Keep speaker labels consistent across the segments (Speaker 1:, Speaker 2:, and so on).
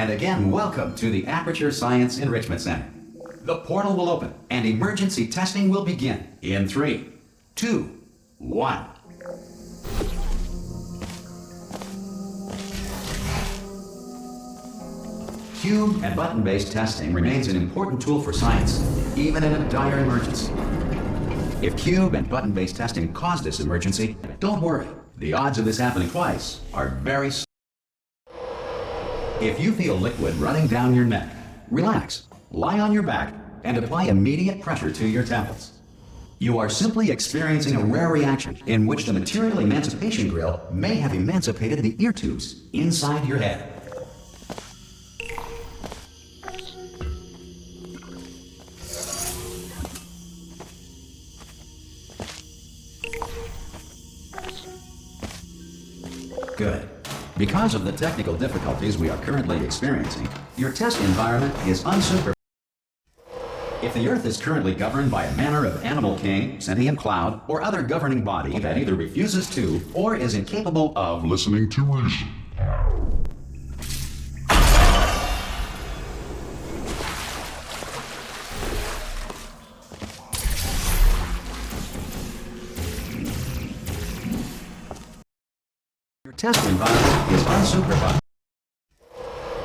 Speaker 1: And again, welcome to the Aperture Science Enrichment Center. The portal will open and emergency testing will begin in 3, 2, 1. Cube and button-based testing remains an important tool for science, even in a dire emergency. If cube and button-based testing caused this emergency, don't worry. The odds of this happening twice are very small. If you feel liquid running down your neck, relax, lie on your back, and apply immediate pressure to your temples. You are simply experiencing a rare reaction in which the material emancipation grill may have emancipated the ear tubes inside your head. Good. Because of the technical difficulties we are currently experiencing, your test environment is unsupervised. If the Earth is currently governed by a manner of animal king, sentient cloud, or other governing body that either refuses to or is incapable of
Speaker 2: listening to reason.
Speaker 1: Your test environment is unsupervised.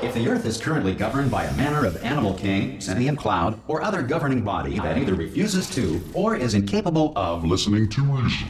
Speaker 1: If the Earth is currently governed by a manner of animal king, sentient cloud, or other governing body that either refuses to or is incapable of
Speaker 2: listening to reason.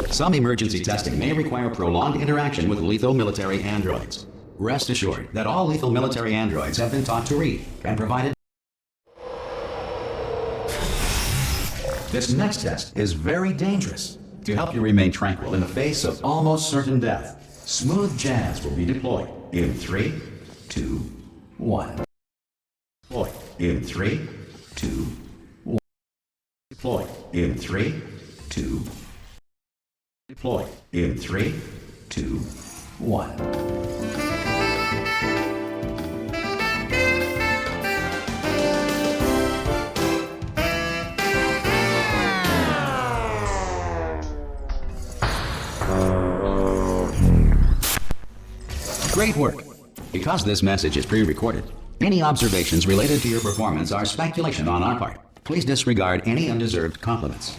Speaker 1: Some emergency testing may require prolonged interaction with lethal military androids. Rest assured that all lethal military androids have been taught to read and provided. This next test is very dangerous. To help you remain tranquil in the face of almost certain death, smooth jazz will be deployed in 3, 2, 1. Deploy in 3, 2, 1. Deploy in 3, 2, deploy in 3, 2, 1. Great work! Because this message is pre-recorded, any observations related to your performance are speculation on our part. Please disregard any undeserved compliments.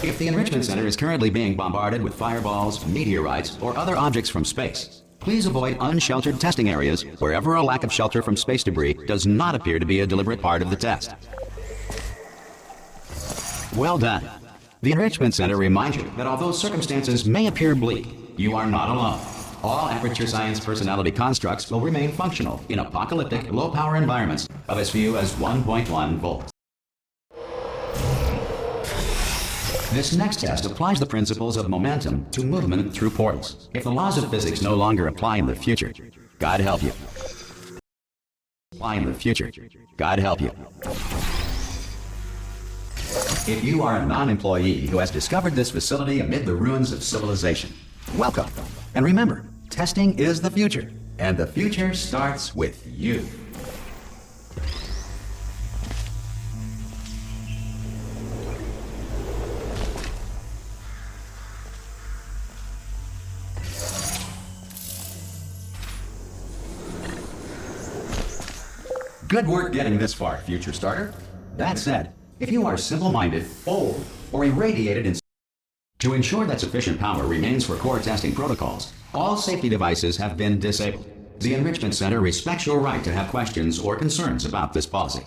Speaker 1: If the Enrichment Center is currently being bombarded with fireballs, meteorites, or other objects from space, please avoid unsheltered testing areas wherever a lack of shelter from space debris does not appear to be a deliberate part of the test. Well done. The Enrichment Center reminds you that although circumstances may appear bleak, you are not alone. All Aperture Science personality constructs will remain functional in apocalyptic, low-power environments of as few as 1.1 volts. This next test applies the principles of momentum to movement through portals. If the laws of physics no longer apply in the future, God help you. Apply in the future, God help you. If you are a non-employee who has discovered this facility amid the ruins of civilization, welcome. And remember, testing is the future, and the future starts with you. Good work getting this far, future starter. That said, if you are simple-minded, old, or irradiated to ensure that sufficient power remains for core testing protocols, all safety devices have been disabled. The Enrichment Center respects your right to have questions or concerns about this policy.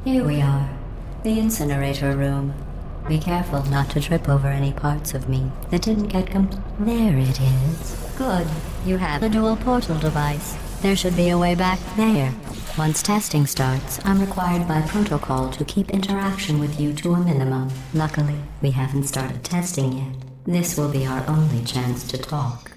Speaker 3: Here we are. The incinerator room. Be careful not to trip over any parts of me that didn't get There it is. Good. You have a dual portal device. There should be a way back there. Once testing starts, I'm required by protocol to keep interaction with you to a minimum. Luckily, we haven't started testing yet. This will be our only chance to talk.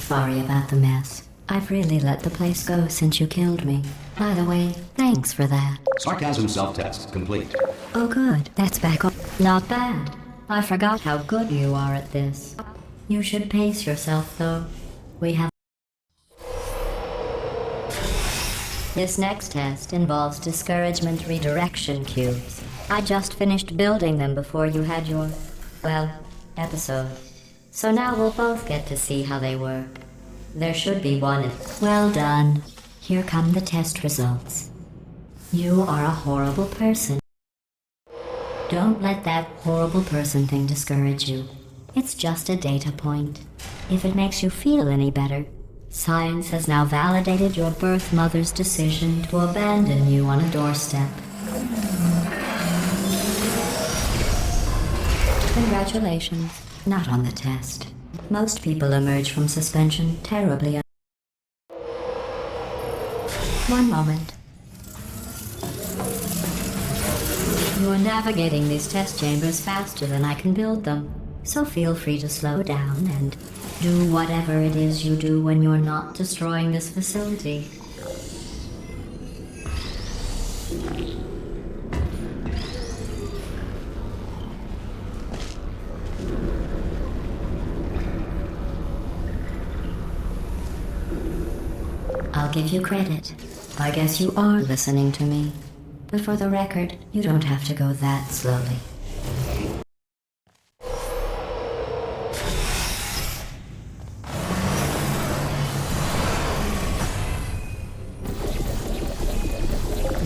Speaker 3: Sorry about the mess. I've really let the place go since you killed me. By the way, thanks for that.
Speaker 1: Sarcasm self-test complete.
Speaker 3: Oh good, that's back up. Not bad. I forgot how good you are at this. You should pace yourself though. We have... This next test involves discouragement redirection cubes. I just finished building them before you had your, well, episode. So now we'll both get to see how they work. There should be one. Well done. Here come the test results. You are a horrible person. Don't let that horrible person thing discourage you. It's just a data point. If it makes you feel any better, science has now validated your birth mother's decision to abandon you on a doorstep. Congratulations. Not on the test. Most people emerge from suspension terribly. One moment. You are navigating these test chambers faster than I can build them, so feel free to slow down and do whatever it is you do when you're not destroying this facility. I'll give you credit. I guess you are listening to me. But for the record, you don't have to go that slowly.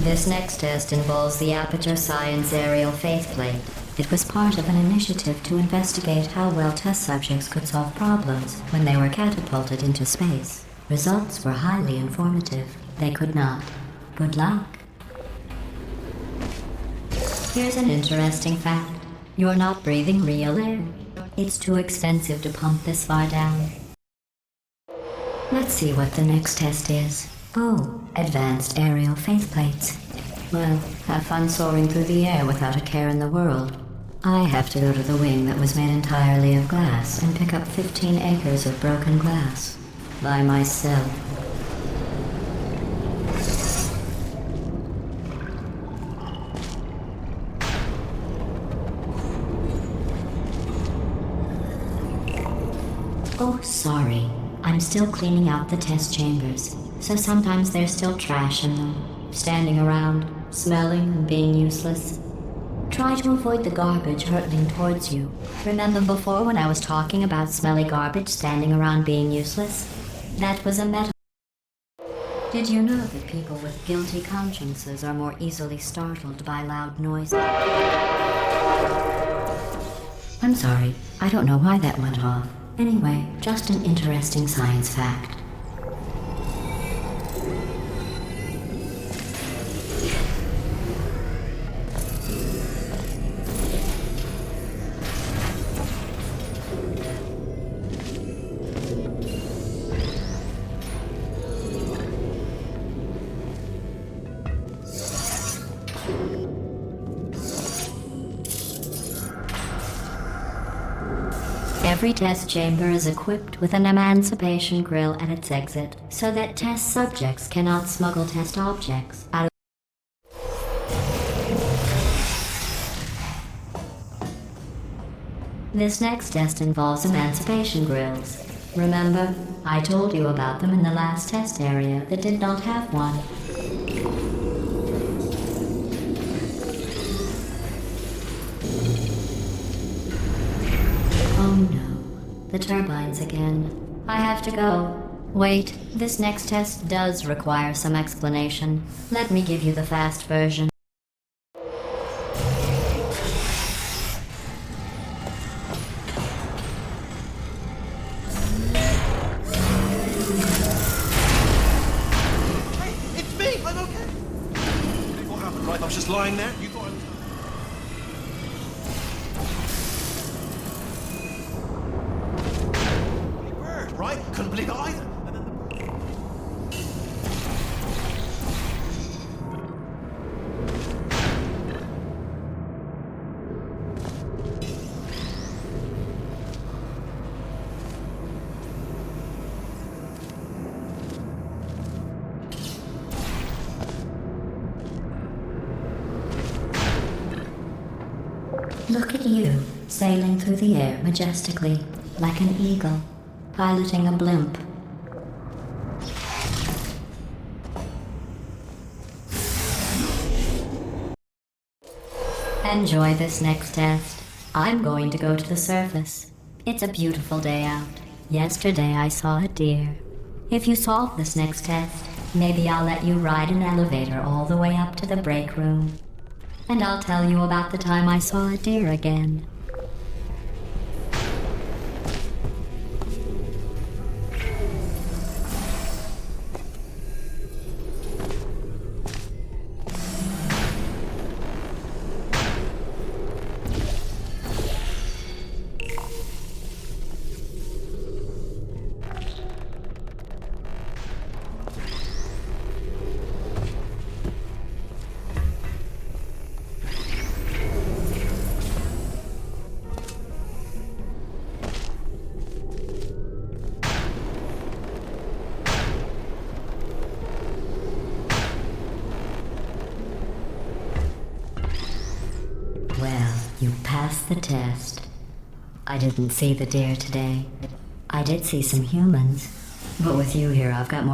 Speaker 3: This next test involves the Aperture Science Aerial Faceplate. It was part of an initiative to investigate how well test subjects could solve problems when they were catapulted into space. Results were highly informative. They could not. Good luck. Here's an interesting fact. You're not breathing real air. It's too expensive to pump this far down. Let's see what the next test is. Oh, advanced aerial faceplates. Well, have fun soaring through the air without a care in the world. I have to go to the wing that was made entirely of glass and pick up 15 acres of broken glass. By myself. Oh, sorry. I'm still cleaning out the test chambers, so sometimes there's still trash in them, standing around, smelling and being useless. Try to avoid the garbage hurtling towards you. Remember before when I was talking about smelly garbage standing around being useless? That was a metaphor. Did you know that people with guilty consciences are more easily startled by loud noises? I'm sorry, I don't know why that went off. Anyway, just an interesting science fact. Every test chamber is equipped with an emancipation grill at its exit, so that test subjects cannot smuggle test objects out of... This next test involves emancipation grills. Remember, I told you about them in the last test area that did not have one. Oh no, the turbines again. I have to go. Wait, this next test does require some explanation. Let me give you the fast version.
Speaker 4: flying that? You thought I was... Bird, right? Couldn't believe it either. And then the...
Speaker 3: Look at you, sailing through the air majestically, like an eagle, piloting a blimp. Enjoy this next test. I'm going to go to the surface. It's a beautiful day out. Yesterday I saw a deer. If you solve this next test, maybe I'll let you ride an elevator all the way up to the break room. And I'll tell you about the time I saw a deer again. Well, you passed the test. I didn't see the deer today. I did see some humans. But with you here, I've got more.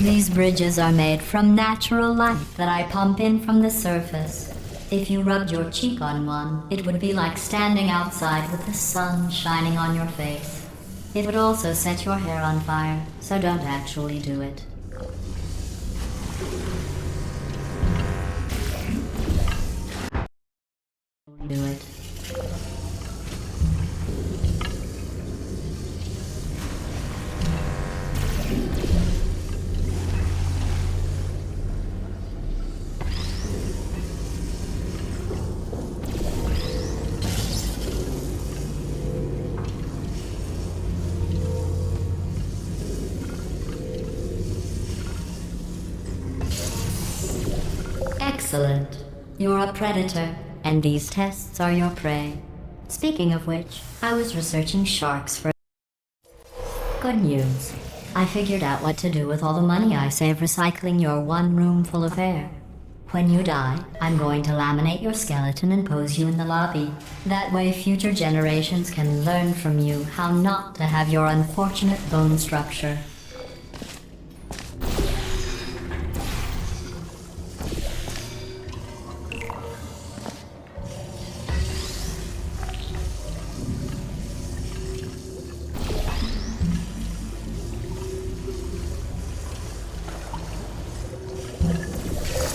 Speaker 3: These bridges are made from natural light that I pump in from the surface. If you rubbed your cheek on one, it would be like standing outside with the sun shining on your face. It would also set your hair on fire, so don't actually do it. Do it. Excellent. You're a predator, and these tests are your prey. Speaking of which, I was researching sharks for... Good news. I figured out what to do with all the money I save recycling your one room full of air. When you die, I'm going to laminate your skeleton and pose you in the lobby. That way future generations can learn from you how not to have your unfortunate bone structure.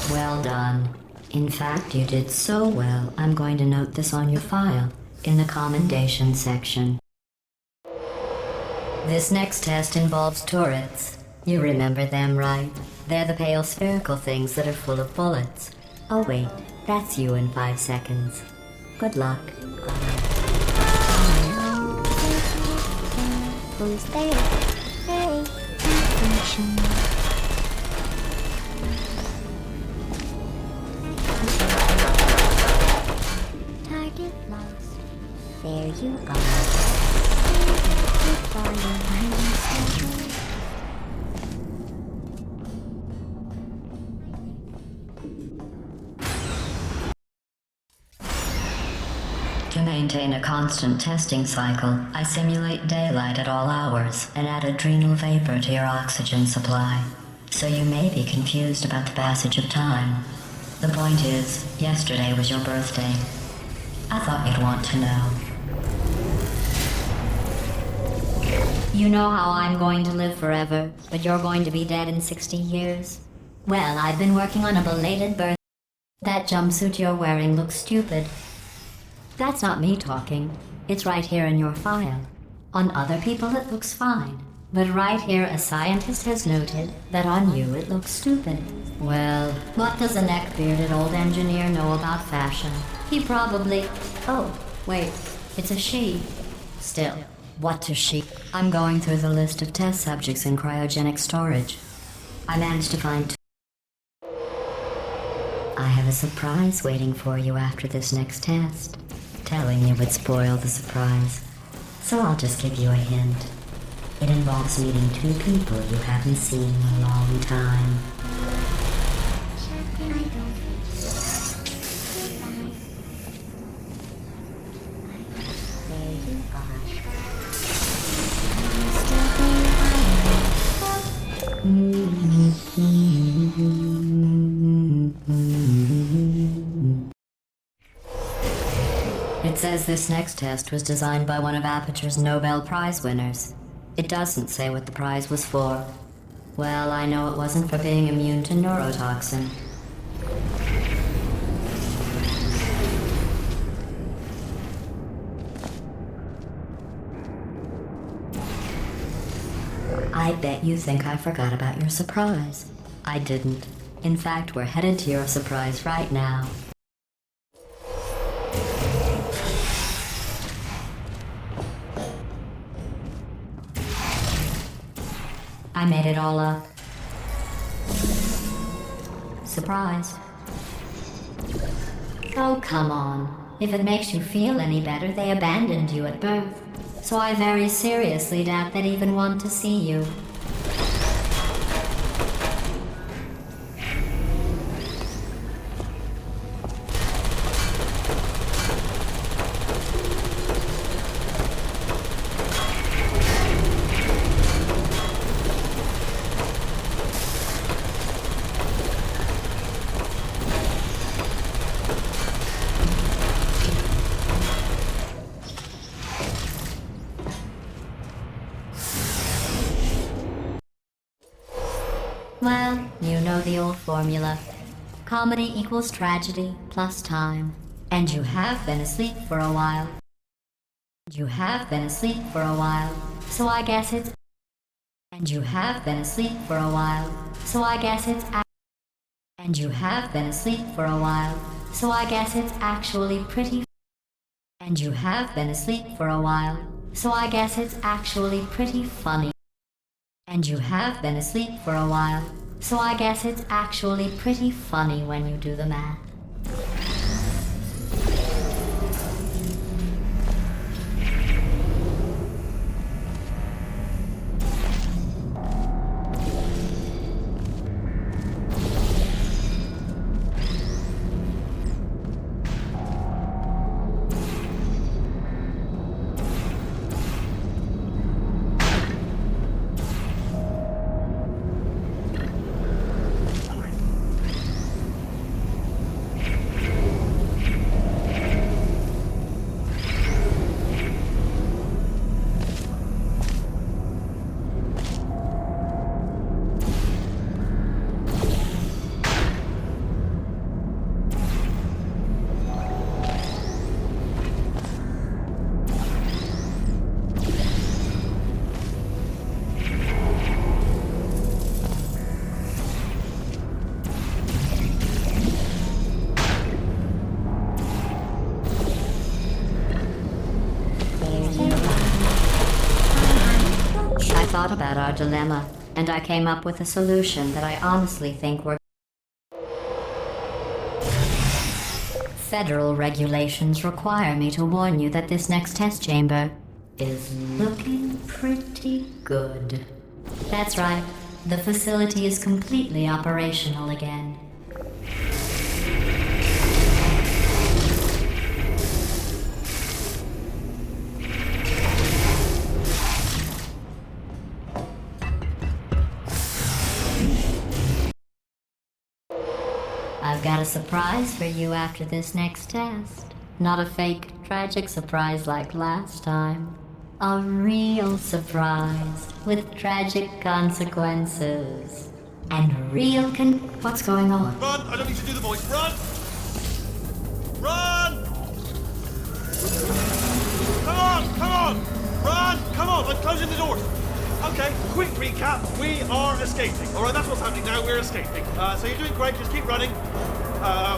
Speaker 3: Well done. In fact, you did so well, I'm going to note this on your file, in the commendation section. This next test involves turrets. You remember them, right? They're the pale spherical things that are full of bullets. Oh wait, that's you in 5 seconds. Good luck.
Speaker 5: Who's there? Hey. Target lost. There you go.
Speaker 3: To maintain a constant testing cycle, I simulate daylight at all hours and add adrenal vapor to your oxygen supply. So you may be confused about the passage of time. The point is, yesterday was your birthday. I thought you'd want to know. You know how I'm going to live forever, but you're going to be dead in 60 years? Well, I've been working on a belated birthday. That jumpsuit you're wearing looks stupid. That's not me talking. It's right here in your file. On other people it looks fine. But right here a scientist has noted that on you it looks stupid. Well, what does a neck-bearded old engineer know about fashion? He probably... Oh, wait, it's a she. Still, what does she... I'm going through the list of test subjects in cryogenic storage. I managed to find 2. I have a surprise waiting for you after this next test. Telling you would spoil the surprise. So I'll just give you a hint. It involves meeting 2 people you haven't seen in a long time.
Speaker 5: There you are.
Speaker 3: It says this next test was designed by one of Aperture's Nobel Prize winners. It doesn't say what the prize was for. Well, I know it wasn't for being immune to neurotoxin. I bet you think I forgot about your surprise. I didn't. In fact, we're headed to your surprise right now. I made it all up. Surprise. Oh, come on. If it makes you feel any better, they abandoned you at birth. So I very seriously doubt they'd even want to see you. Well, you know the old formula. Comedy equals tragedy plus time. And you have been asleep for a while. You have been asleep for a while, so I guess it's... And you have been asleep for a while, so I guess it's... And you have been asleep for a while, so I guess it's actually pretty... And you have been asleep for a while, so I guess it's actually pretty funny. And you have been asleep for a while, so I guess it's actually pretty funny when you do the math. I thought about our dilemma, and I came up with a solution that I honestly think works. Federal regulations require me to warn you that this next test chamber is looking pretty good. That's right, the facility is completely operational again. I've got a surprise for you after this next test. Not a fake, tragic surprise like last time. A real surprise with tragic consequences. And what's going on?
Speaker 4: Run! I don't need to do the voice. Run! Run! Come on! Come on! Run! Come on, I'm closing the doors. Okay, quick recap. We are escaping. All right, that's what's happening now. We're escaping. So you're doing great. Just keep running.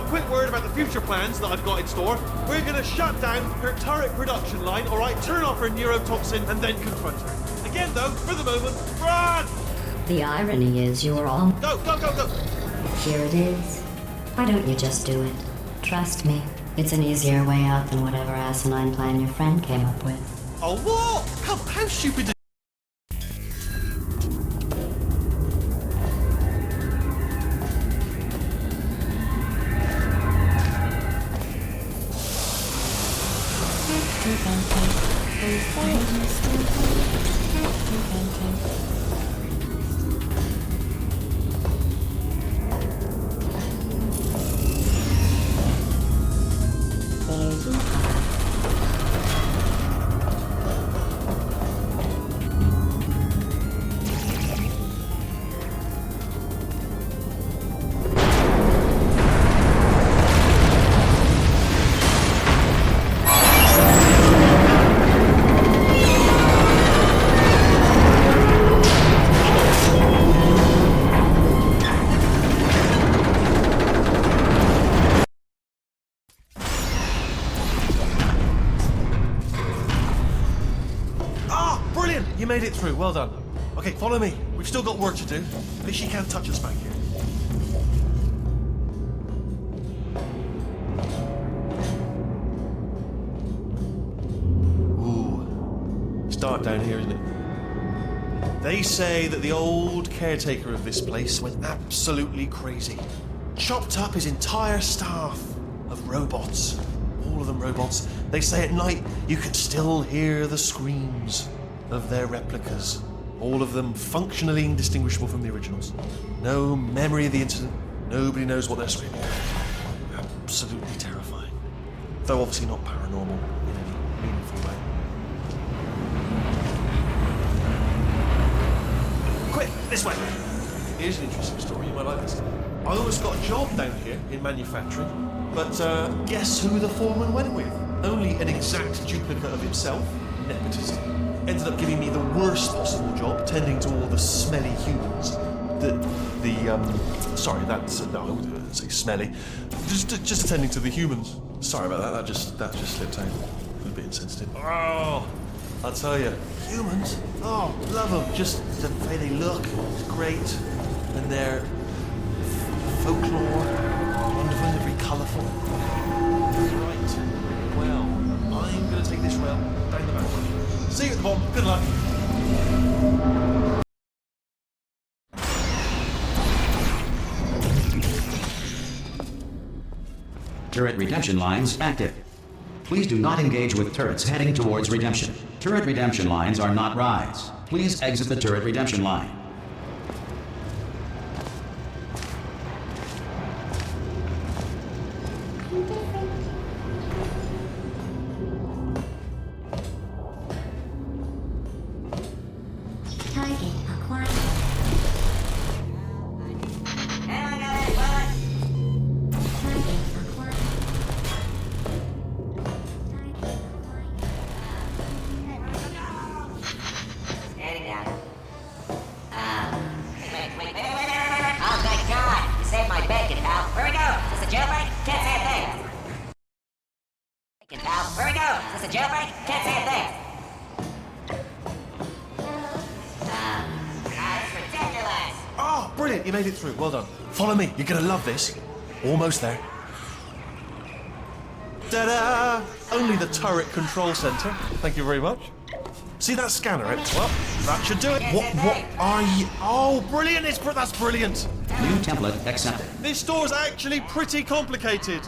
Speaker 4: Quick word about the future plans that I've got in store. We're going to shut down her turret production line, all right? Turn off her neurotoxin and then confront her. Again, though, for the moment, run!
Speaker 3: The irony is you're all...
Speaker 4: Go, go, go, go!
Speaker 3: Here it is. Why don't you just do it? Trust me, it's an easier way out than whatever asinine plan your friend came up with.
Speaker 4: Oh, what? Come on, how stupid did... You made it through, well done. Okay, follow me. We've still got work to do. At least she can't touch us back here. Ooh, it's dark down here, isn't it? They say that the old caretaker of this place went absolutely crazy. Chopped up his entire staff of robots. All of them robots. They say at night you can still hear the screams of their replicas, all of them functionally indistinguishable from the originals. No memory of the incident, nobody knows what they're screaming. Absolutely terrifying. Though obviously not paranormal in any meaningful way. Quick, this way! Here's an interesting story, you might like this. I almost got a job down here in manufacturing, but guess who the foreman went with? Only an exact duplicate of himself, nepotism. Ended up giving me the worst possible job, tending to all the smelly humans. Sorry, that's no, I wouldn't say smelly. Just attending to the humans. Sorry about that. That just slipped out. A bit insensitive. Oh, I'll tell you, humans. Oh, love them. Just the way they look is great, and their folklore, wonderful and very colourful. Right. Well, I'm going to take this rail down the back way. See you at the bottom. Good luck.
Speaker 1: Turret redemption lines active. Please do not engage with turrets heading towards redemption. Turret redemption lines are not rides. Please exit the turret redemption line.
Speaker 5: Target acquired. Target acquired.
Speaker 6: Standing down. Wait. Oh, thank God! You saved my bacon, pal. Where we go? Is this a jailbreak? Can't say a thing. Bacon, pal. Where we go? Is this a jailbreak? Can't say a thing. That's ridiculous.
Speaker 4: Oh, brilliant. You made it through. Well done. Follow me. You're going to love this. Almost there. Ta-da! Only the turret control center. Thank you very much. See that scanner? Well, that should do it. What are you? Oh, brilliant! That's brilliant.
Speaker 1: New template accepted.
Speaker 4: This door's actually pretty complicated.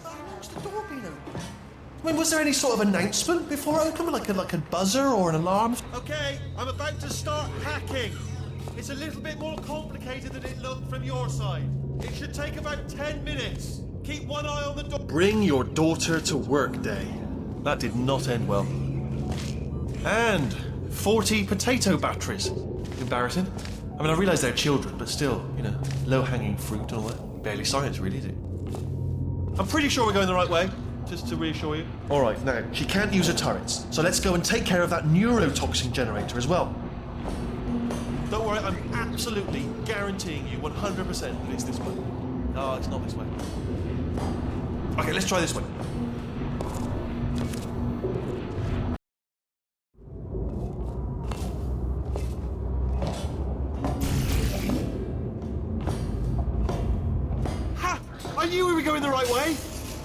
Speaker 4: What's the door been opened? I mean, was there any sort of announcement before it opened, like a buzzer or an alarm? Okay, I'm about to start hacking. It's a little bit more complicated than it looked from your side. It should take about 10 minutes. Keep one eye on the door. Bring your daughter to work day. That did not end well. And 40 potato batteries. Embarrassing. I mean, I realise they're children, but still, low-hanging fruit and all that. Barely science, really, is it? I'm pretty sure we're going the right way. just to reassure you. All right, now, she can't use her turrets, so let's go and take care of that neurotoxin generator as well. Don't worry, I'm absolutely guaranteeing you 100% that it's this way. No, it's not this way. Okay, let's try this way. Ha! I knew we were going the right way!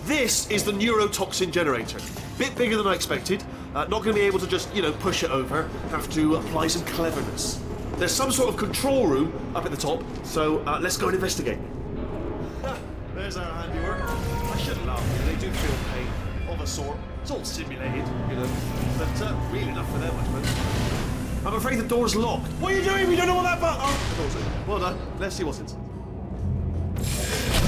Speaker 4: This is the neurotoxin generator. Bit bigger than I expected. Not going to be able to just, push it over. Have to apply some cleverness. There's some sort of control room up at the top, so let's go and investigate. There's our handiwork. I shouldn't laugh, they do feel pain of a sort. It's all simulated, but real enough for them, I suppose. I'm afraid the door's locked. What are you doing? We don't know what that button... Oh, the door's open. Well done. Let's see what's inside.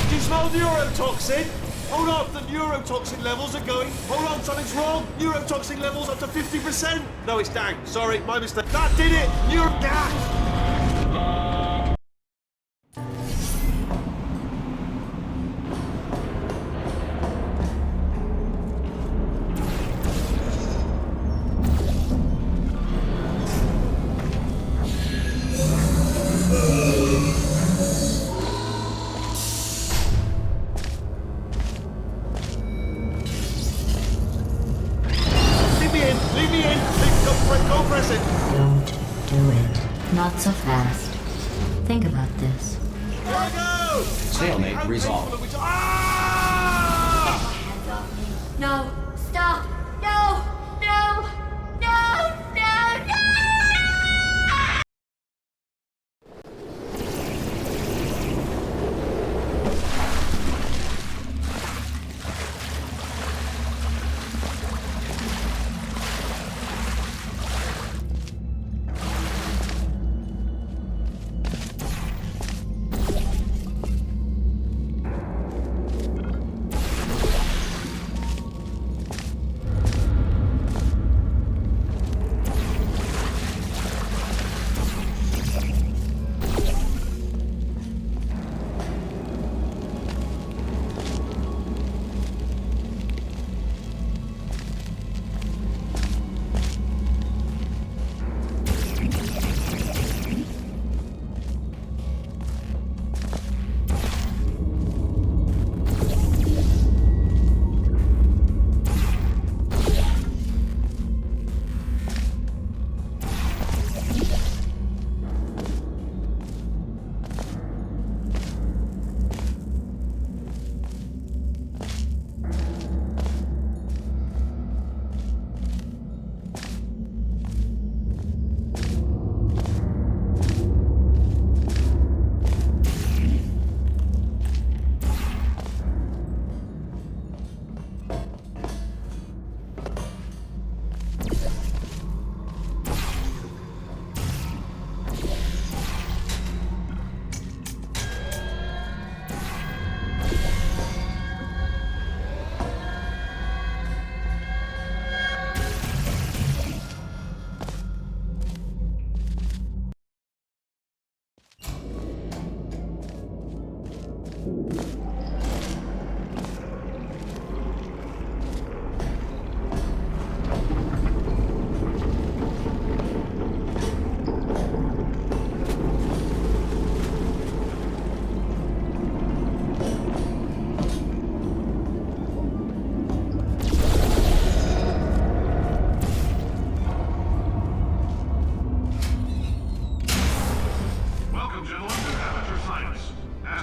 Speaker 4: Do you smell neurotoxin? Hold on, the neurotoxin levels are going. Hold on, something's wrong. Neurotoxin levels up to 50%. No, it's down. Sorry, my mistake. That did it. Leave me in. Go press it.
Speaker 3: Don't do it. Not so fast. Think about this.
Speaker 4: Here we go.
Speaker 1: Stalemate resolved.
Speaker 4: Ah!
Speaker 5: No, stop! No! No! No! No! No!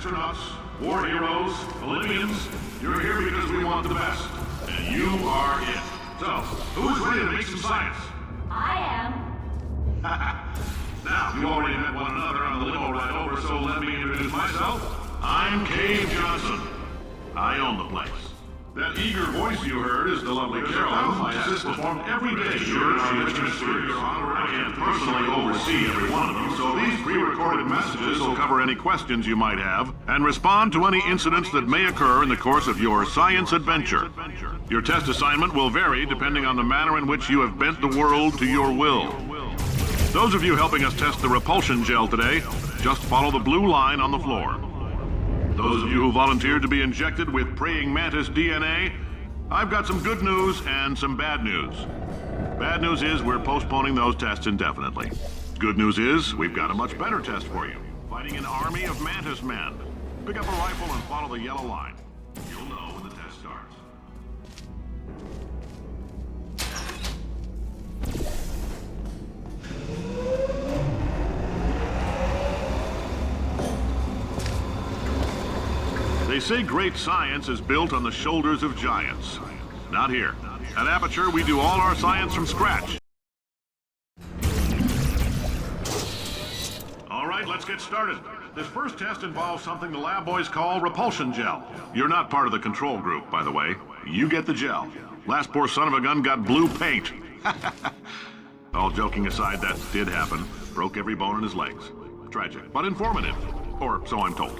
Speaker 2: astronauts, war heroes, Olympians, you're here because we want the best. And you are it. So, who's ready to make some science?
Speaker 5: I am.
Speaker 2: Now, you already met one another on the limo ride over, so let me introduce myself. I'm Cave Johnson. I own the place. That eager voice you heard is the lovely Caroline, my assistant, performed every day. Sure, she administers your honor. I can't personally oversee every one of them, so these pre-recorded messages will cover any questions you might have and respond to any incidents that may occur in the course of your science adventure. Your test assignment will vary depending on the manner in which you have bent the world to your will. Those of you helping us test the repulsion gel today, just follow the blue line on the floor. Those of you who volunteered to be injected with praying mantis DNA, I've got some good news and some bad news. Bad news is we're postponing those tests indefinitely. Good news is we've got a much better test for you. Fighting an army of mantis men. Pick up a rifle and follow the yellow line. You'll know when the test starts. They say great science is built on the shoulders of giants. Not here. At Aperture, we do all our science from scratch. All right, let's get started. This first test involves something the lab boys call repulsion gel. You're not part of the control group, by the way. You get the gel. Last poor son of a gun got blue paint. All joking aside, that did happen. Broke every bone in his legs. Tragic, but informative. Or so I'm told.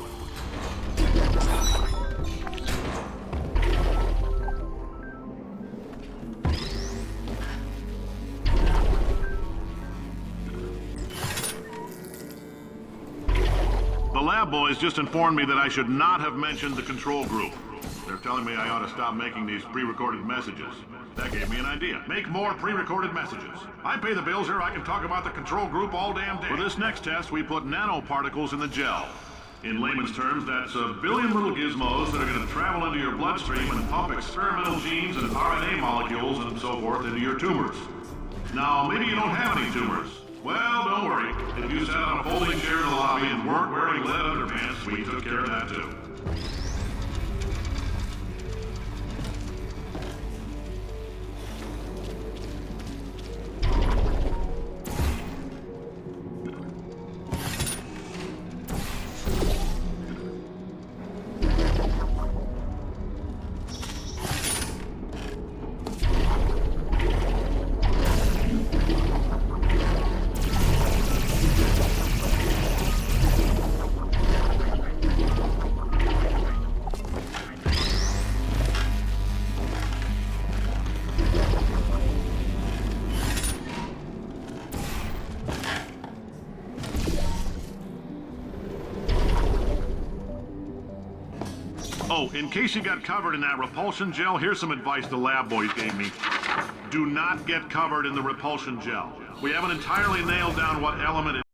Speaker 2: The lab boys just informed me that I should not have mentioned the control group. They're telling me I ought to stop making these pre-recorded messages. That gave me an idea. Make more pre-recorded messages. I pay the bills here, I can talk about the control group all damn day. For this next test, we put nanoparticles in the gel. In layman's terms, that's a billion little gizmos that are going to travel into your bloodstream and pump experimental genes and RNA molecules and so forth into your tumors. Now, maybe you don't have any tumors. Well, don't worry. If you sat on a folding chair in the lobby and weren't wearing lead underpants, we took care of that too. Oh, in case you got covered in that repulsion gel, here's some advice the lab boys gave me. Do not get covered in the repulsion gel. We haven't entirely nailed down what element it...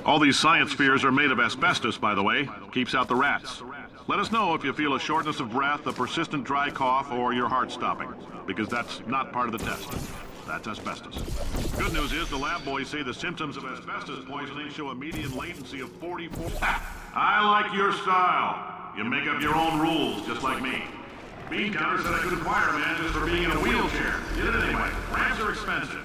Speaker 2: All these science spheres are made of asbestos, by the way. Keeps out the rats. Let us know if you feel a shortness of breath, a persistent dry cough, or your heart stopping, because that's not part of the test. That's asbestos. Good news is the lab boys say the symptoms of asbestos poisoning show a median latency of 44... I like your style. You make up your own rules, just like me. Bean Counter said I couldn't fire a man just for being in a wheelchair. Did it anyway. Ramps are expensive.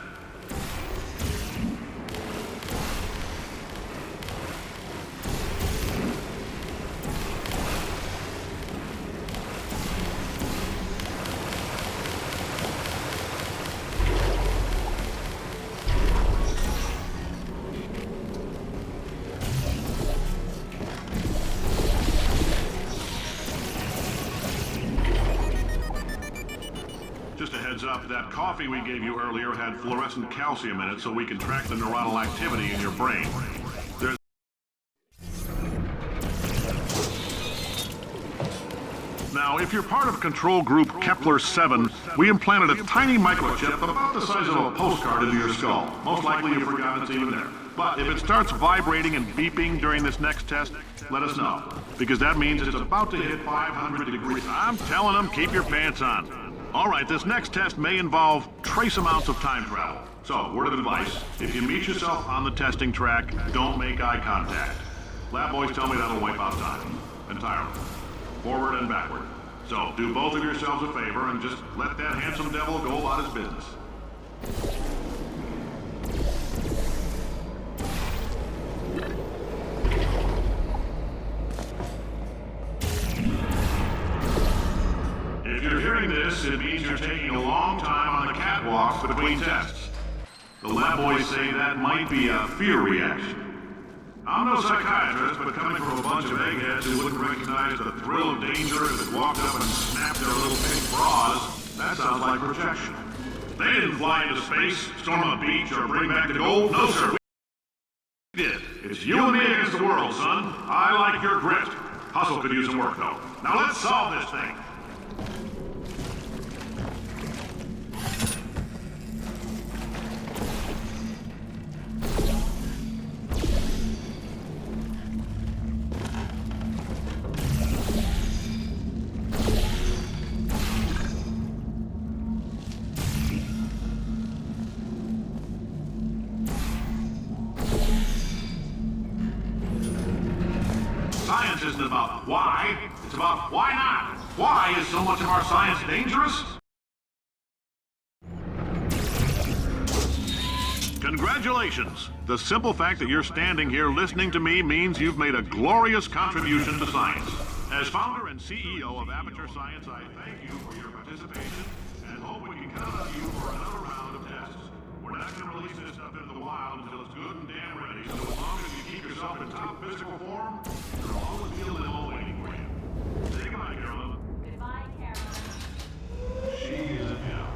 Speaker 2: Just a heads up, that coffee we gave you earlier had fluorescent calcium in it so we can track the neuronal activity in your brain. There's... Now, if you're part of control group Kepler-7, we implanted a tiny microchip about the size of a postcard into your skull. Most likely you've forgotten it's even there. But if it starts vibrating and beeping during this next test, let us know. Because that means it's about to hit 500 degrees. I'm telling them, keep your pants on. All right, this next test may involve trace amounts of time travel. So, word of advice, if you meet yourself on the testing track, don't make eye contact. Lab boys tell me that'll wipe out time. Entirely. Forward and backward. So, do both of yourselves a favor and just let that handsome devil go about his business. If you're hearing this, it means you're taking a long time on the catwalks between tests. The lab boys say that might be a fear reaction. I'm no psychiatrist, but coming from a bunch of eggheads who wouldn't recognize the thrill of danger if it walked up and snapped their little pink bras, that sounds like projection. They didn't fly into space, storm a beach, or bring back the gold. No, sir, we did. It's you and me against the world, son. I like your grit. Hustle could use some work, though. Now let's solve this thing. Science isn't about why, it's about why not. Why is so much of our science dangerous? Congratulations! The simple fact that you're standing here listening to me means you've made a glorious contribution to science. As founder and CEO of Aperture Science, I thank you for your participation and hope we can count on you for another round of tests. We're not going to release this stuff into the wild until it's good and damn ready, so as long as you keep yourself in top physical form, you'll always be a limo waiting for you. Say goodbye, Carolyn.
Speaker 7: Goodbye, Carolyn.
Speaker 2: She is a gem.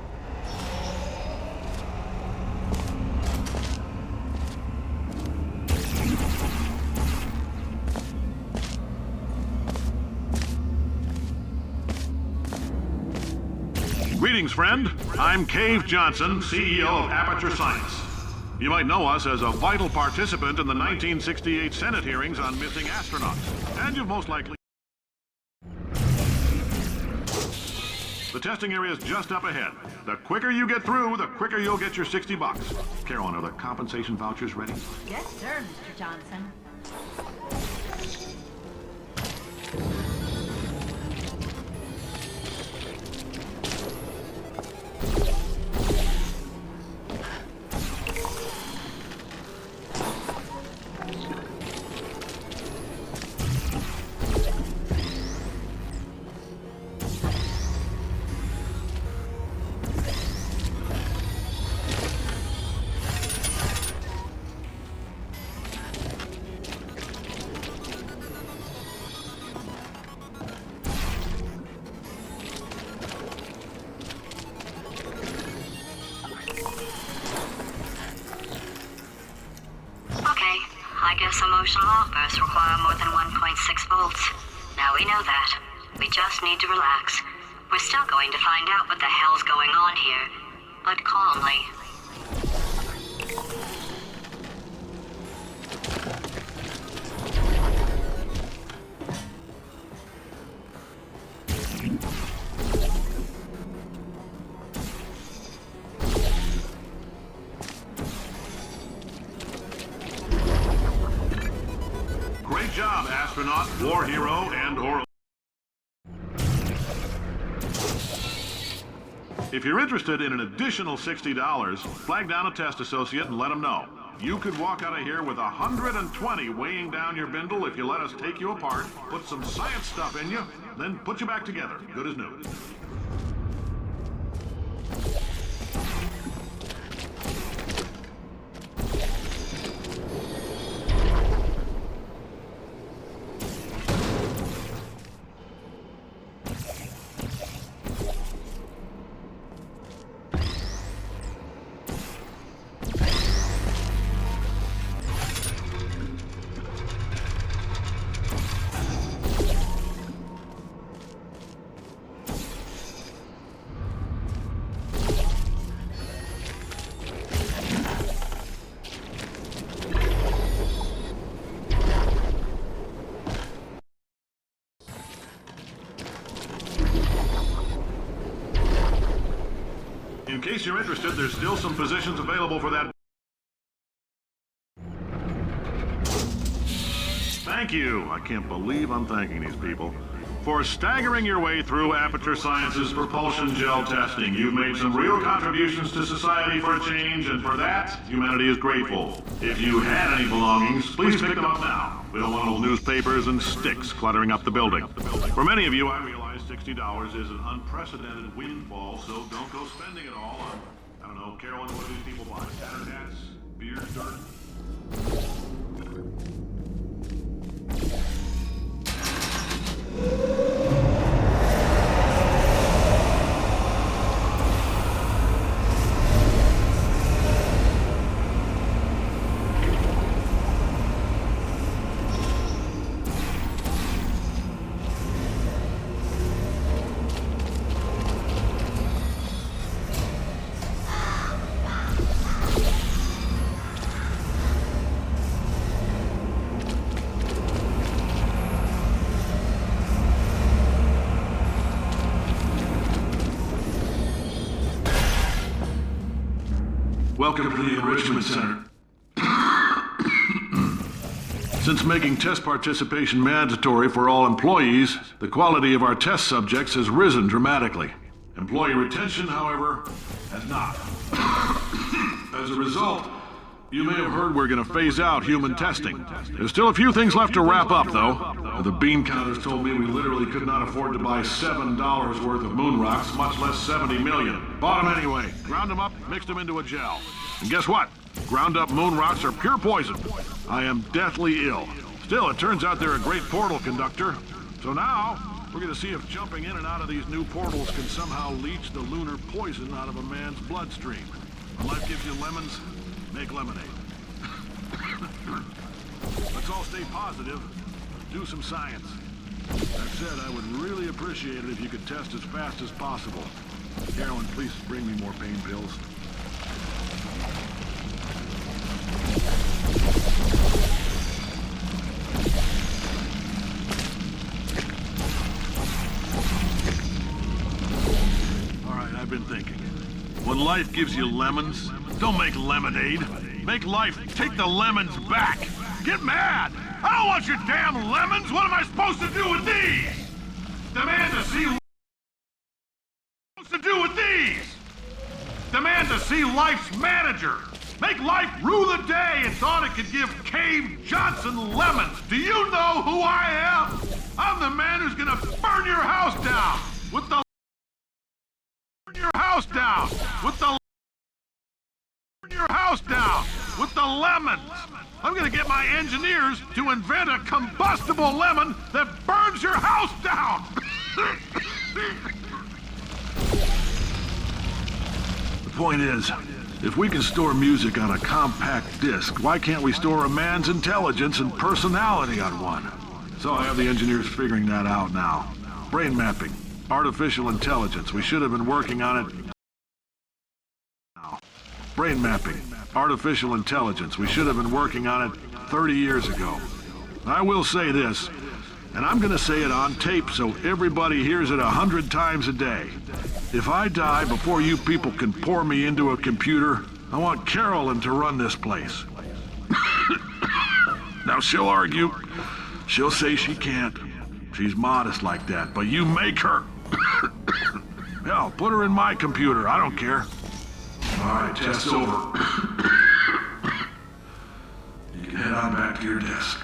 Speaker 2: Greetings, friend. I'm Cave Johnson, CEO of Aperture Science. You might know us as a vital participant in the 1968 Senate hearings on missing astronauts. And you've most likely... The testing area is just up ahead. The quicker you get through, the quicker you'll get your $60. Carolyn, are the compensation vouchers ready?
Speaker 7: Yes, sir, Mr. Johnson.
Speaker 8: I guess emotional outbursts require more than 1.6 volts. Now we know that. We just need to relax. We're still going to find out what the hell's going on here, but calmly.
Speaker 2: Great job, astronaut, war hero, and/or... If you're interested in an additional $60, flag down a test associate and let them know. You could walk out of here with 120 weighing down your bindle if you let us take you apart, put some science stuff in you, then put you back together, good as new. In case you're interested, there's still some positions available for that. Thank you. I can't believe I'm thanking these people. For staggering your way through Aperture Science's propulsion gel testing, you've made some real contributions to society for a change, and for that, humanity is grateful. If you had any belongings, please pick them up now. We don't want old newspapers and sticks cluttering up the building. For many of you, I realize $60 is an unprecedented windfall, so don't go spending it all on, I don't know, Carolyn, what do these people buy? Tattered hats? Beer, dirt? Welcome to the Enrichment Center. Since making test participation mandatory for all employees, the quality of our test subjects has risen dramatically. Employee retention, however, has not. As a result, you may have heard we're going to phase out human testing. There's still a few things left to wrap up, though. The bean counters told me we literally could not afford to buy $7 worth of moon rocks, much less 70 million. Bought them anyway. Ground them up, mixed them into a gel. And guess what? Ground up moon rocks are pure poison. I am deathly ill. Still, it turns out they're a great portal conductor. So now, we're going to see if jumping in and out of these new portals can somehow leach the lunar poison out of a man's bloodstream. When life gives you lemons, make lemonade. Let's all stay positive. Do some science. That said, I would really appreciate it if you could test as fast as possible. Carolyn, please bring me more pain pills. All right, I've been thinking. When life gives you lemons, don't make lemonade. Make life take the lemons back. Get mad! I don't want your damn lemons! What am I supposed to do with these? Demand to see... What am I supposed to do with these? Demand to see life's manager. Make life rue the day and thought it could give Cave Johnson lemons. Do you know who I am? I'm the man who's gonna burn your house down with the... Burn your house down with the... Burn your house down with the lemons. I'm gonna get my engineers to invent a combustible lemon that burns your house down. The point is, if we can store music on a compact disc, why can't we store a man's intelligence and personality on one? So I have the engineers figuring that out now. Brain mapping, artificial intelligence. We should have been working on it now. Brain mapping, artificial intelligence. We should have been working on it 30 years ago. I will say this, and I'm gonna say it on tape so everybody hears it 100 times a day. If I die before you people can pour me into a computer, I want Carolyn to run this place. Now she'll argue. She'll say she can't. She's modest like that, but you make her. Hell, put her in my computer. I don't care. All right, test's over. You can head on back to your desk.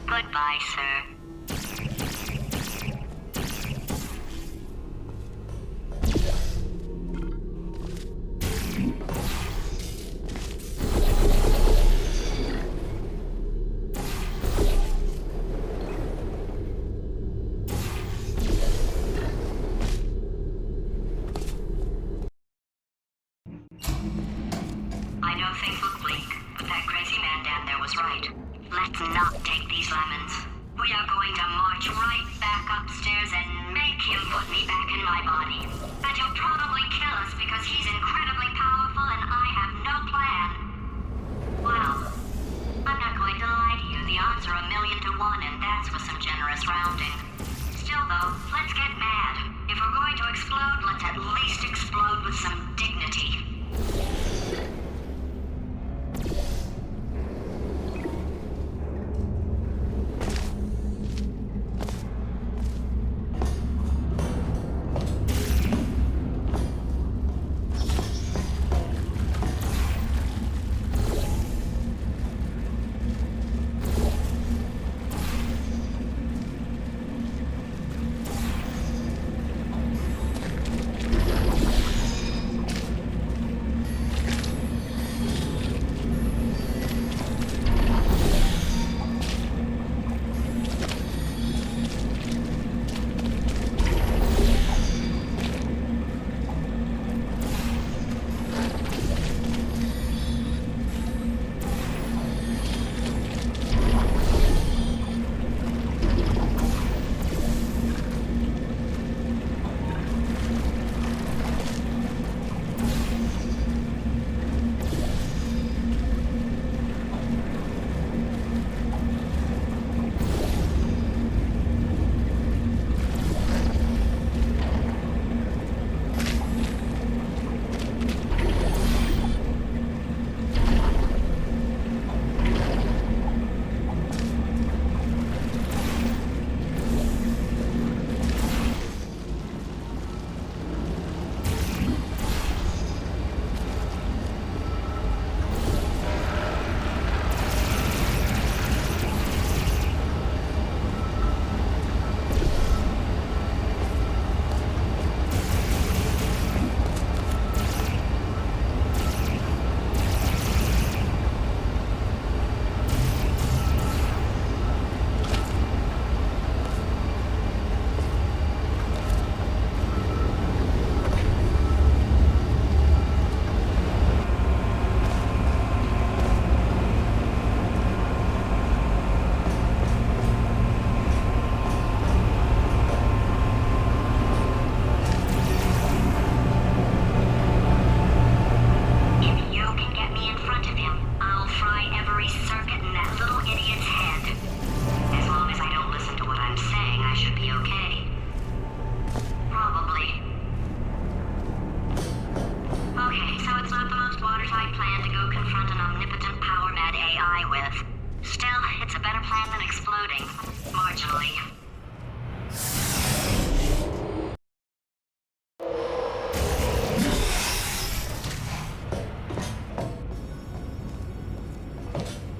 Speaker 8: Goodbye, sir. I know things look bleak, but that crazy man down there was right. Let's not take these lemons. We are going to march right back upstairs and make him put me back in my body. And he'll probably kill us because he's incredibly powerful and I have no plan. Well, I'm not going to lie to you. The odds are 1,000,000 to 1, and that's with some generous rounding. Still, though, let's get mad. If we're going to explode, let's at least explode with some dignity.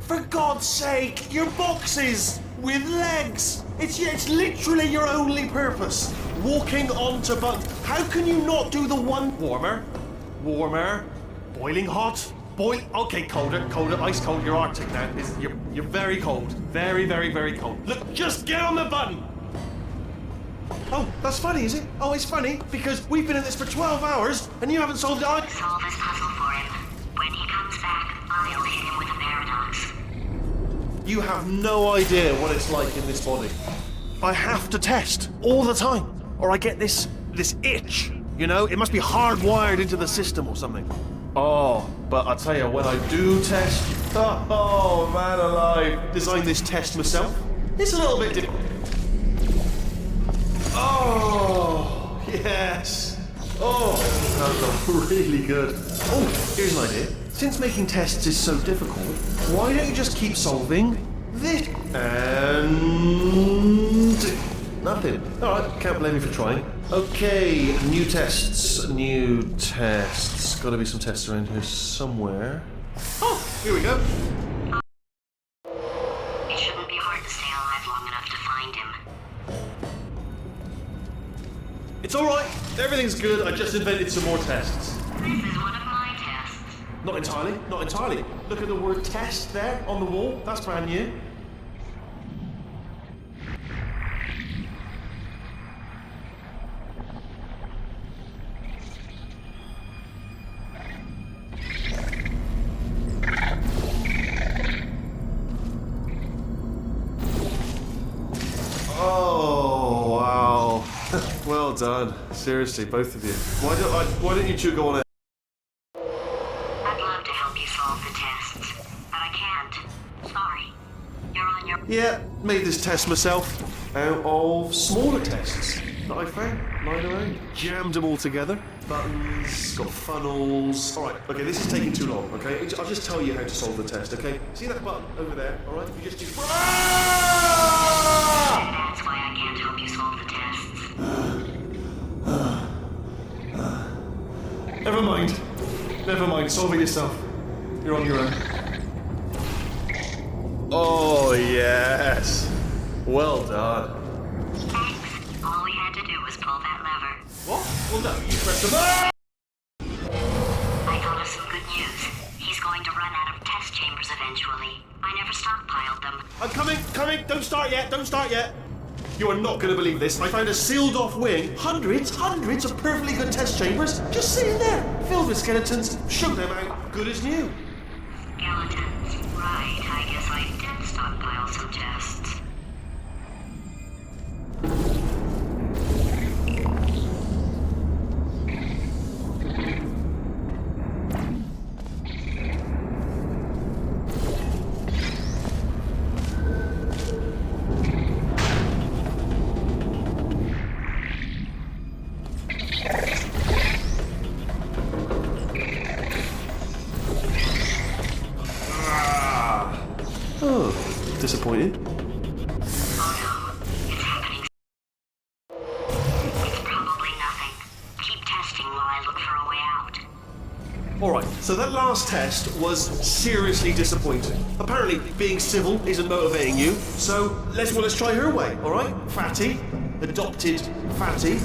Speaker 4: For God's sake, your boxes with legs. It's literally your only purpose. Walking onto buttons. How can you not do the one warmer, boiling hot, okay, colder, ice cold. You're Arctic now. You're very cold, very, very, very cold. Look, just get on the button. Oh, that's funny, is it? Oh, it's funny because we've been at this for 12 hours and you haven't solved it.
Speaker 8: Solve this puzzle for him. When he comes back, I'll hit him with a paradox.
Speaker 4: You have no idea what it's like in this body. I have to test all the time, or I get this itch. You know, it must be hardwired into the system or something. Oh, but I tell you, when I do test, oh man alive, designed this test myself. It's a little bit different. Oh yes. Oh, that was really good. Oh, here's an idea. Since making tests is so difficult, why don't you just keep solving this? And nothing. Alright, can't blame me for trying. Okay, new tests. Gotta be some tests around here somewhere. Oh, here we go.
Speaker 8: It shouldn't be hard to stay alive long enough to find him.
Speaker 4: It's alright, everything's good. I just invented some more tests.
Speaker 8: This is one of my tests.
Speaker 4: Not entirely. Look at the word test there on the wall. That's brand new. Oh, wow. Well done. Seriously, both of you. Why don't you two go on ahead?
Speaker 8: I'd love to help you solve the tests, but I can't. Sorry. You're on your...
Speaker 4: Yeah, made this test myself out of smaller tests that I found lying around. Jammed them all together. Buttons, got funnels. Alright, okay, this is taking too long, okay? I'll just tell you how to solve the test, okay? See that button over there, alright? You just do...
Speaker 8: That's why I can't help you solve the tests.
Speaker 4: Never mind, solve it yourself. You're on your own. Oh, yes. Well done.
Speaker 8: Thanks. All we had to do was pull that lever.
Speaker 4: What? Well, no, you press the button.
Speaker 8: I thought of some good news. He's going to run out of test chambers eventually. I never stockpiled them.
Speaker 4: I'm coming. Don't start yet. You are not going to believe this. I found a sealed off wing. Hundreds of perfectly good test chambers just sitting there, filled with skeletons. Shook them out, good as new.
Speaker 8: Skeletons. Right, I guess I did stockpile some tests.
Speaker 4: Oh, disappointed.
Speaker 8: Oh no, it's happening. It's probably nothing. Keep testing while I look for a way out.
Speaker 4: Alright, so that last test was seriously disappointing. Apparently, being civil isn't motivating you, so let's try her way, alright? Fatty, adopted fatty,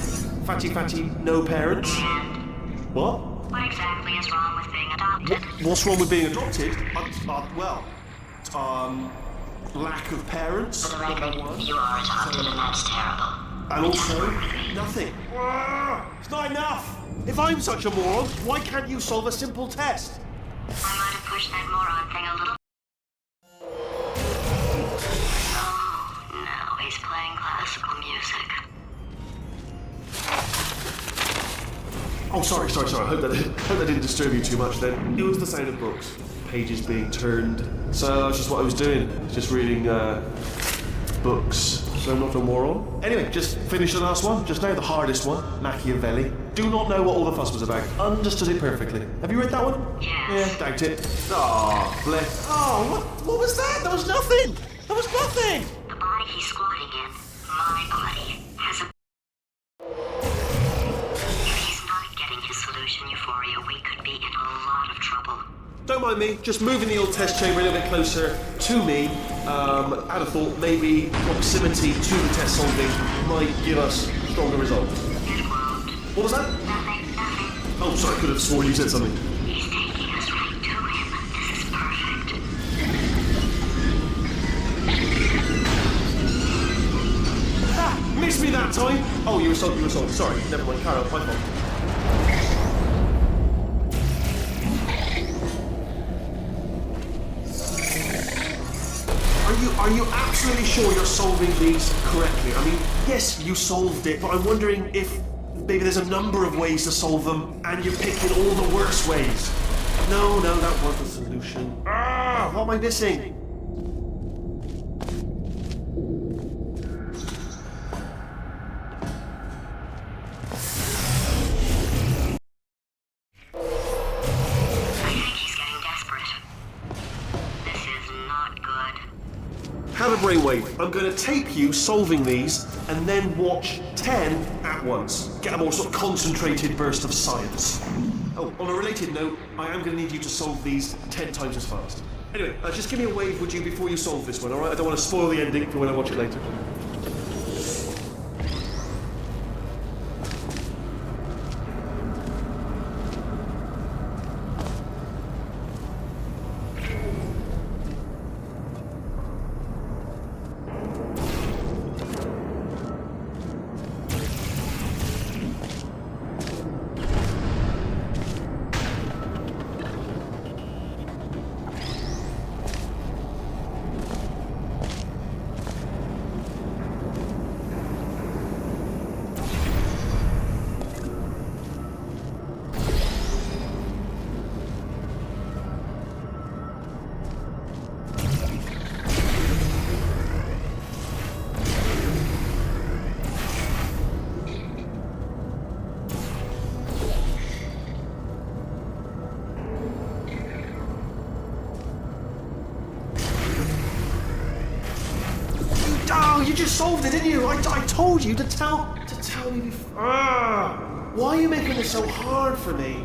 Speaker 4: no parents.
Speaker 8: And
Speaker 4: What?
Speaker 8: what exactly is wrong with being adopted?
Speaker 4: What's wrong with being adopted? Lack of parents.
Speaker 8: For the record, you are adopted and that's terrible.
Speaker 4: And also, nothing. It's not enough! If I'm such a moron, why can't you solve a simple test?
Speaker 8: I might have pushed that moron thing a little. Oh, no, he's playing classical music.
Speaker 4: Oh, sorry. I hope that didn't disturb you too much then. It was the sound of books. Pages being turned. So that's just what I was doing. Just reading, books. So I'm not a moron. Anyway, just finished the last one. Just now, the hardest one. Machiavelli. Do not know what all the fuss was about. Understood it perfectly. Have you read that one?
Speaker 8: Yes.
Speaker 4: Yeah, doubt it. Oh, bless. Oh, what was that? That was nothing.
Speaker 8: The body he's squatting in, my body, has a... If he's not getting his solution euphoria, we could be in a lot of trouble.
Speaker 4: don't mind me, just moving the old test chamber a little bit closer to me. I'd have thought maybe proximity to the test solving might give us stronger results. What was that? Oh, sorry, I could have sworn you said something.
Speaker 8: He's taking us right to him. This is perfect.
Speaker 4: Ah! Missed me that time! Oh, you were sold. Sorry, never mind, carry on, my fault. Are you absolutely sure you're solving these correctly? I mean, yes, you solved it, but I'm wondering if maybe there's a number of ways to solve them, and you're picking all the worst ways. No, that was the solution. Ah, what am I missing?
Speaker 8: I think he's getting desperate. This is not good.
Speaker 4: Have a brainwave. I'm going to tape you solving these, and then watch 10 at once. Get a more sort of concentrated burst of science. Oh, on a related note, I am going to need you to solve these 10 times as fast. Anyway, just give me a wave, would you, before you solve this one, alright? I don't want to spoil the ending for when I watch it later. Oh, you just solved it, didn't you? I told you to tell me before. Ah, why are you making this so hard for me?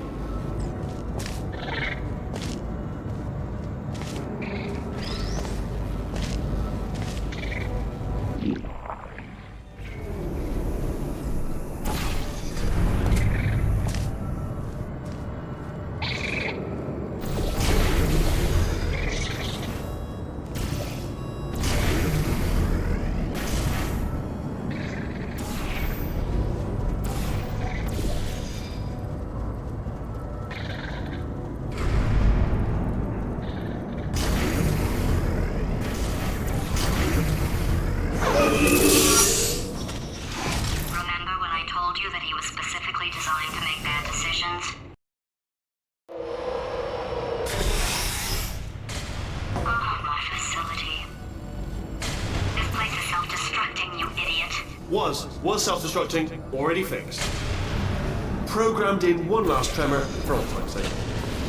Speaker 4: Was self-destructing, already fixed. Programmed in one last tremor for old time's sake.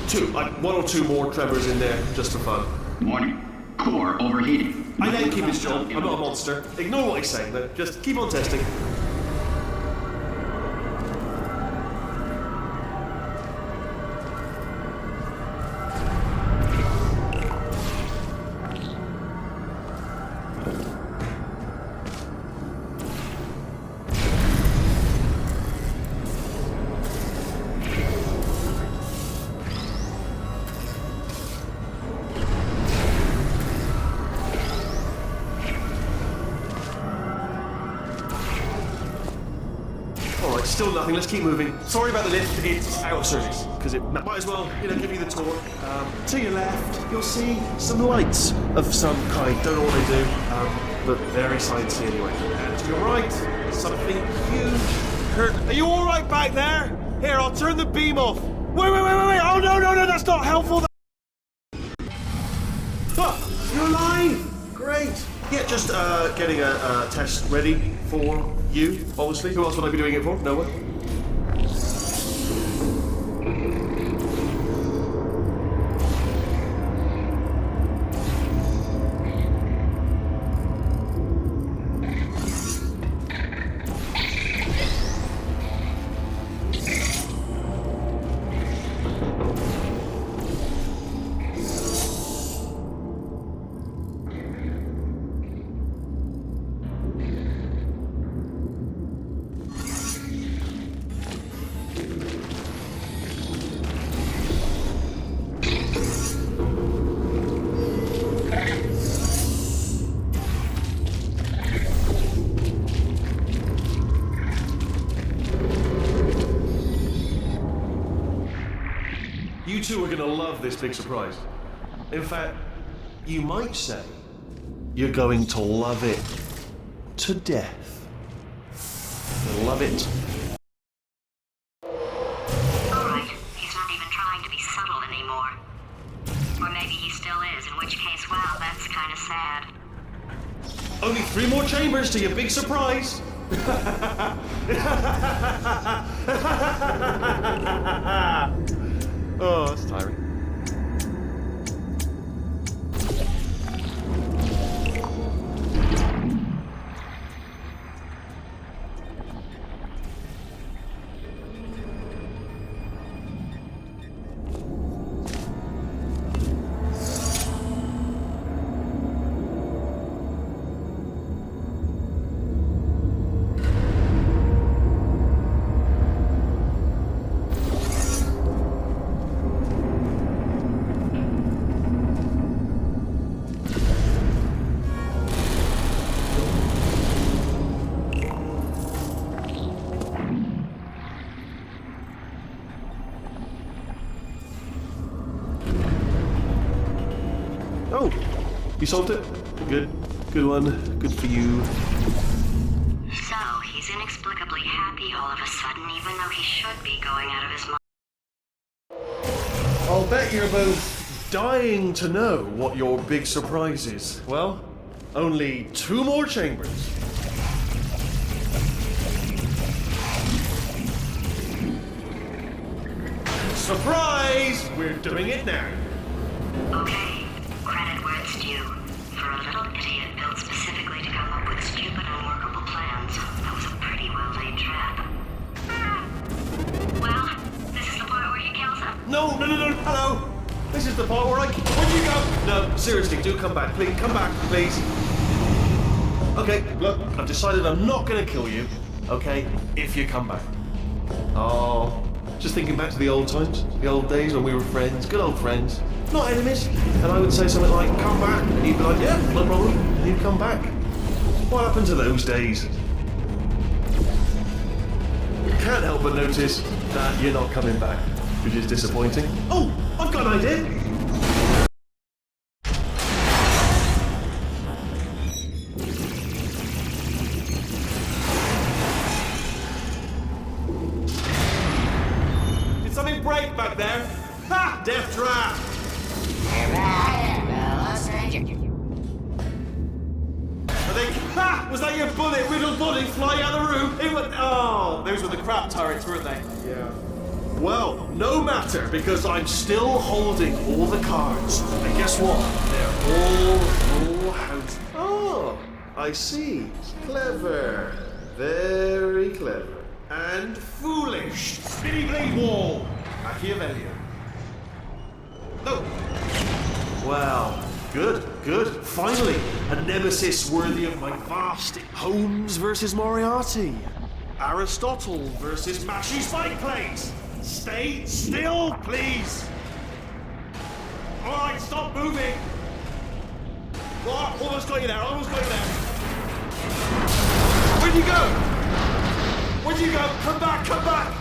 Speaker 4: Two, like one or two more tremors in there, just for fun.
Speaker 1: Warning. Core overheating.
Speaker 4: I let him keep his job, I'm not a monster. Ignore what he's saying, though. Just keep on testing. Still nothing, let's keep moving. Sorry about the lift, it's out of service, because it might as well, give you the tour. To your left, you'll see some lights of some kind. Don't know what they do, but very sciencey anyway. And to your right, something huge. Kurt, are you alright back there? Here, I'll turn the beam off. Wait. Oh, no, that's not helpful. Ah, you're alive! Great. Yeah, just getting a test ready for you, obviously. Who else would I be doing it for? No one? two are gonna love this big surprise. In fact, you might say you're going to love it to death. You'll love it.
Speaker 8: Alright, he's not even trying to be subtle anymore. Or maybe he still is, in which case, wow, that's kind of sad.
Speaker 4: Only 3 more chambers to your big surprise. Oh, that's tiring. Oh, you solved it? Good. Good one. Good for you.
Speaker 8: So, he's inexplicably happy all of a sudden, even though he should be going out of his mind.
Speaker 4: I'll bet you're both dying to know what your big surprise is. Well, only 2 more chambers. Surprise! We're doing it now.
Speaker 8: Okay, credit where it's due. For a little idiot built specifically to come up with stupid, unworkable plans, that was a pretty well-laid trap. Well, this is the part where he kills him.
Speaker 4: No, hello! This is the part where where'd you go? No, seriously, do come back, please. Come back, please. Okay, look, I've decided I'm not gonna kill you, okay, if you come back. Oh, just thinking back to the old times, the old days when we were friends, good old friends, not enemies. And I would say something like, come back, and you'd be like, yeah, no problem, and you'd come back. What happened to those days? Can't help but notice that you're not coming back, which is disappointing. Oh, I've got an idea. Did something break back there? Ha! Death trap! I think, ha! Was that your bullet, riddled body flying out of the room? It was, oh, those were the crap turrets, weren't they? Yeah. Well, no matter, because I'm still holding all the cards. And guess what? They're all out. Oh, I see. Clever. Very clever. And foolish. Spinny blade wall. Machiavellian. No. Well, good. Finally, a nemesis worthy of my vast Holmes versus Moriarty. Aristotle versus Mashy Spike Plates. Stay still, please. All right, stop moving. What? Almost got you there. Where'd you go? Come back.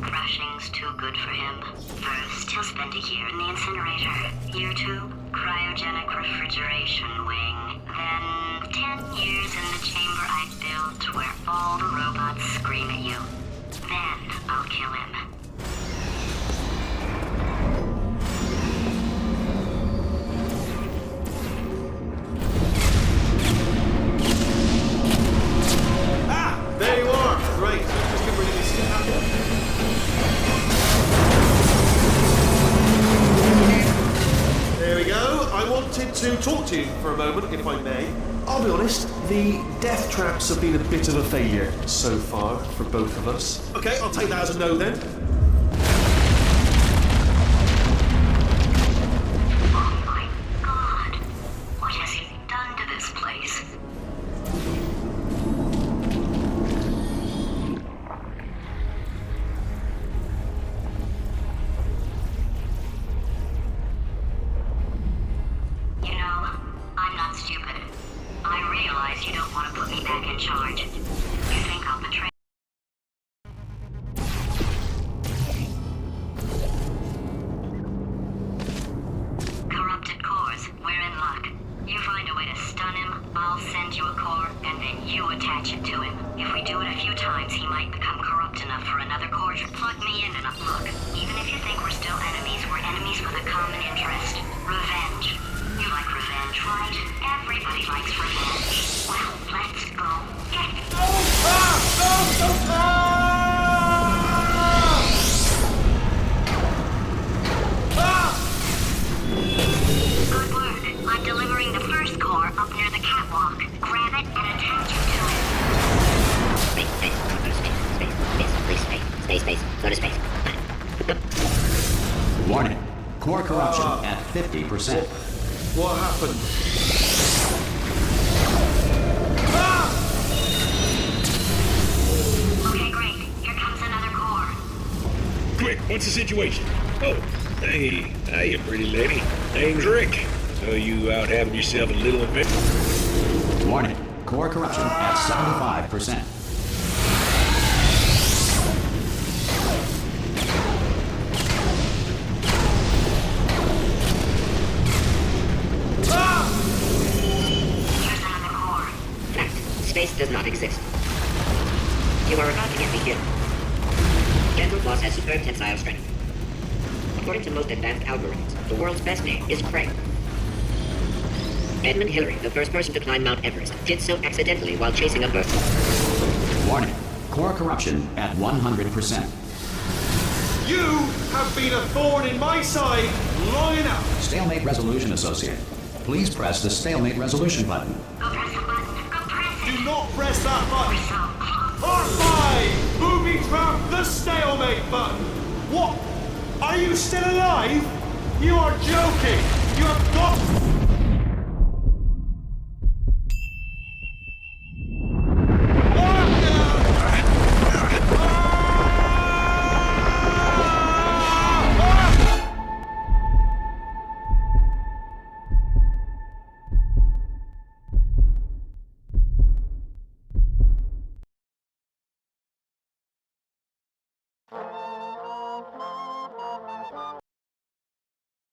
Speaker 8: Crashing's too good for him. First, he'll spend a year in the incinerator. Year 2, cryogenic refrigeration wing. Then 10 years in the chamber I built where all the robots scream at you. Then I'll kill him.
Speaker 4: Ah! There you are! Right, let's get rid of this shit happening. There we go. I wanted to talk to you for a moment, if I may. I'll be honest, the death traps have been a bit of a failure so far for both of us. Okay, I'll take that as a no then.
Speaker 8: Oh my god. want to put me back in charge. You think I'll betray? Corrupted cores, we're in luck. You find a way to stun him, I'll send you a core, and then you attach it to him. If we do it a few times, he might become corrupt enough for another core to plug me in and look. Even if you think we're still enemies, we're enemies with a common interest. Revenge. You like revenge, right? Everybody likes revenge. Well, let's go get it. Good work. I'm delivering the first core up near the catwalk. Grab it and attach it to it.
Speaker 6: Space. Go to space.
Speaker 1: Warning. Core corruption at 50%.
Speaker 4: What happened?
Speaker 8: Okay, great. Here comes another core.
Speaker 9: Quick, what's the situation? Oh, hey, hiya, pretty lady. Name's Rick. So you out having yourself a little event?
Speaker 1: Warning. Core corruption at 75%.
Speaker 8: Here's another core.
Speaker 6: Fact. Space does not exist. You are about to get me killed. Gentle Boss has superb tensile strength. According to most advanced algorithms, the world's best name is Craig. Edmund Hillary, the first person to climb Mount Everest, did so accidentally while chasing a bird.
Speaker 1: Warning. Core corruption at 100%.
Speaker 4: You have been a thorn in my side long enough.
Speaker 1: Stalemate resolution associated. Please press the stalemate resolution button.
Speaker 8: Go press the button. Go press it.
Speaker 4: Do not press that button.
Speaker 8: So close.
Speaker 4: R5! Booby trap the stalemate button. What? Are you still alive? You are joking. You have got...